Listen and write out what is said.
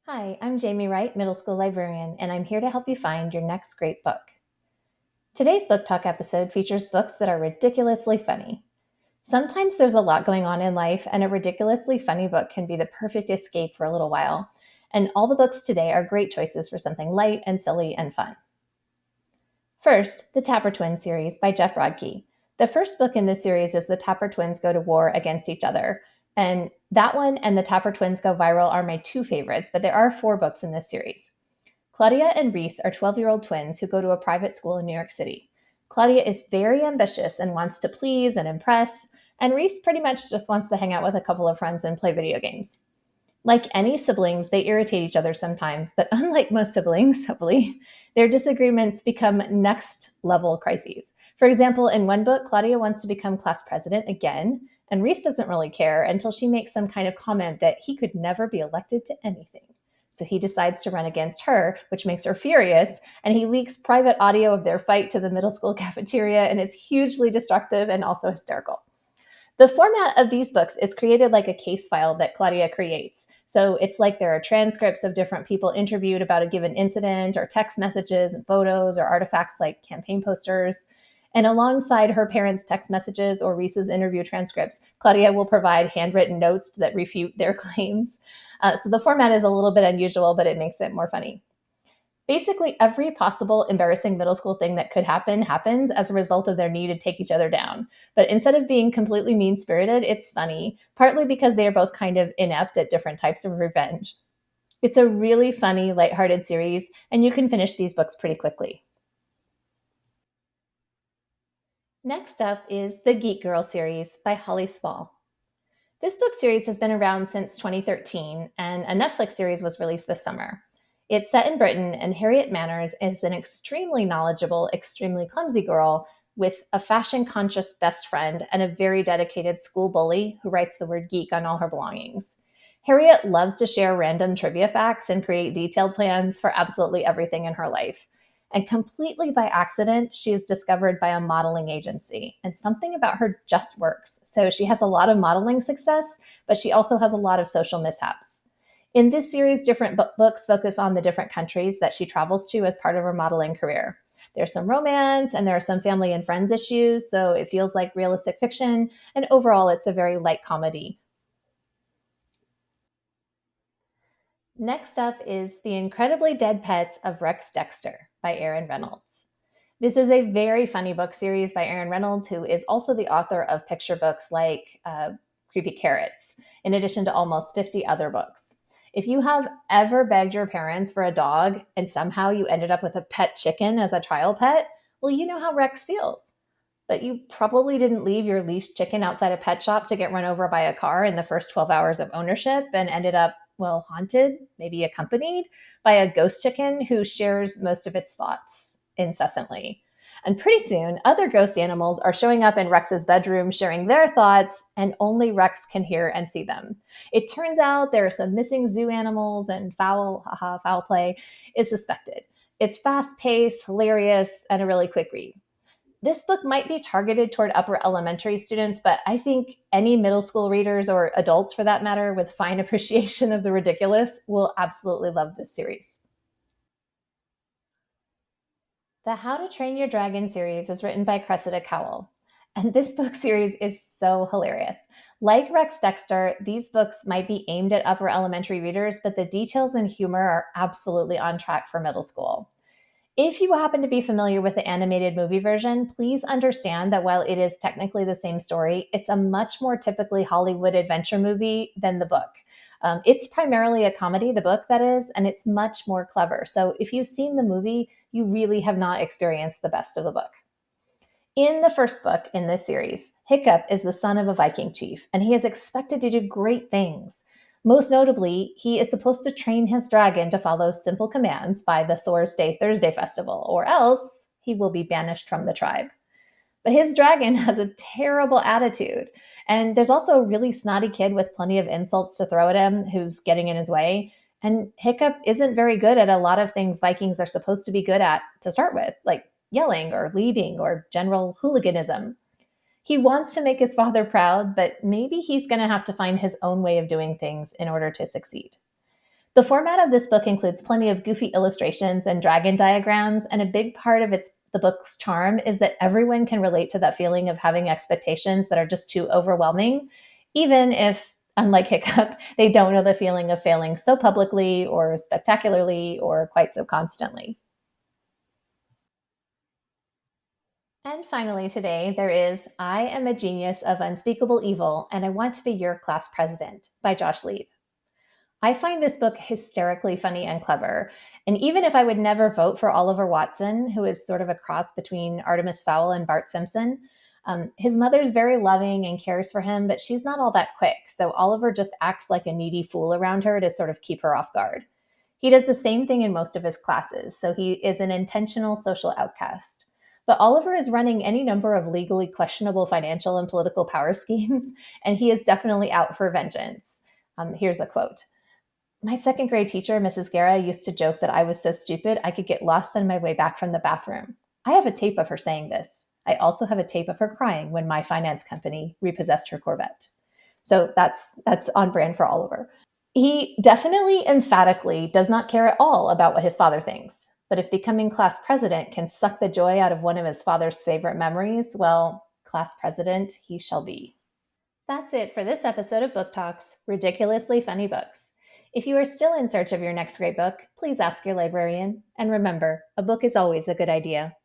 Hi, I'm Jamie Wright, middle school librarian, and I'm here to help you find your next great book. Today's book talk episode features books that are ridiculously funny. Sometimes there's a lot going on in life, and a ridiculously funny book can be the perfect escape for a little while. And all the books today are great choices for something light and silly and fun. First, the Tapper Twins series by Geoff Rodkey. The first book in this series is The Tapper Twins Go to War Against Each Other. And that one and The Tapper Twins Go Viral are my two favorites, but there are four books in this series. Claudia and Reese are 12-year-old twins who go to a private school in New York City. Claudia is very ambitious and wants to please and impress, and Reese pretty much just wants to hang out with a couple of friends and play video games. Like any siblings, they irritate each other sometimes, but unlike most siblings, hopefully, their disagreements become next level crises. For example, in one book, Claudia wants to become class president again, and Reese doesn't really care until she makes some kind of comment that he could never be elected to anything. So he decides to run against her, which makes her furious, and he leaks private audio of their fight to the middle school cafeteria, and it's hugely destructive and also hysterical. The format of these books is created like a case file that Claudia creates. So it's like there are transcripts of different people interviewed about a given incident, or text messages and photos, or artifacts like campaign posters. And alongside her parents' text messages or Reese's interview transcripts, Claudia will provide handwritten notes that refute their claims. So the format is a little bit unusual, but it makes it more funny. Basically, every possible embarrassing middle school thing that could happen happens as a result of their need to take each other down. But instead of being completely mean spirited, it's funny, partly because they are both kind of inept at different types of revenge. It's a really funny, lighthearted series, and you can finish these books pretty quickly. Next up is the Geek Girl series by Holly Smale. This book series has been around since 2013, and a Netflix series was released this summer. It's set in Britain, and Harriet Manners is an extremely knowledgeable, extremely clumsy girl with a fashion conscious best friend and a very dedicated school bully who writes the word geek on all her belongings. Harriet loves to share random trivia facts and create detailed plans for absolutely everything in her life. And completely by accident, she is discovered by a modeling agency, and something about her just works. So she has a lot of modeling success, but she also has a lot of social mishaps. In this series, different books focus on the different countries that she travels to as part of her modeling career. There's some romance and there are some family and friends issues, so it feels like realistic fiction. And overall, it's a very light comedy. Next up is The Incredibly Dead Pets of Rex Dexter by Reynolds. This is a very funny book series by Reynolds, who is also the author of picture books like Creepy Carrots, in addition to almost 50 other books. If you have ever begged your parents for a dog and somehow you ended up with a pet chicken as a trial pet, well, you know how Rex feels. But you probably didn't leave your leashed chicken outside a pet shop to get run over by a car in the first 12 hours of ownership and ended up, well, haunted, maybe accompanied by a ghost chicken who shares most of its thoughts incessantly. And pretty soon, other ghost animals are showing up in Rex's bedroom, sharing their thoughts, and only Rex can hear and see them. It turns out there are some missing zoo animals, and foul play is suspected. It's fast paced, hilarious, and a really quick read. This book might be targeted toward upper elementary students, but I think any middle school readers, or adults for that matter, with fine appreciation of the ridiculous will absolutely love this series. The How to Train Your Dragon series is written by Cressida Cowell, and this book series is so hilarious. Like Rex Dexter, these books might be aimed at upper elementary readers, but the details and humor are absolutely on track for middle school. If you happen to be familiar with the animated movie version, please understand that while it is technically the same story, it's a much more typically Hollywood adventure movie than the book. It's primarily a comedy, the book that is, and it's much more clever. So if you've seen the movie, you really have not experienced the best of the book. In the first book in this series, Hiccup is the son of a Viking chief, and he is expected to do great things. Most notably, he is supposed to train his dragon to follow simple commands by the Thor's Day Thursday festival, or else he will be banished from the tribe. But his dragon has a terrible attitude, and there's also a really snotty kid with plenty of insults to throw at him who's getting in his way. And Hiccup isn't very good at a lot of things Vikings are supposed to be good at to start with, like yelling or leading or general hooliganism. He wants to make his father proud, but maybe he's going to have to find his own way of doing things in order to succeed. The format of this book includes plenty of goofy illustrations and dragon diagrams, and a big part of the book's charm is that everyone can relate to that feeling of having expectations that are just too overwhelming, even if, unlike Hiccup, they don't know the feeling of failing so publicly or spectacularly or quite so constantly. And finally, today, there is I Am a Genius of Unspeakable Evil, and I Want to Be Your Class President by Josh Lieb. I find this book hysterically funny and clever. And even if I would never vote for Oliver Watson, who is sort of a cross between Artemis Fowl and Bart Simpson, his mother's very loving and cares for him, but she's not all that quick. So Oliver just acts like a needy fool around her to sort of keep her off guard. He does the same thing in most of his classes, so he is an intentional social outcast. But Oliver is running any number of legally questionable financial and political power schemes, and he is definitely out for vengeance. Here's a quote. My second grade teacher, Mrs. Guerra, used to joke that I was so stupid I could get lost on my way back from the bathroom. I have a tape of her saying this. I also have a tape of her crying when my finance company repossessed her Corvette. So that's on brand for Oliver. He definitely emphatically does not care at all about what his father thinks. But if becoming class president can suck the joy out of one of his father's favorite memories, well, class president he shall be. That's it for this episode of Book Talks Ridiculously Funny Books. If you are still in search of your next great book, please ask your librarian. And remember, a book is always a good idea.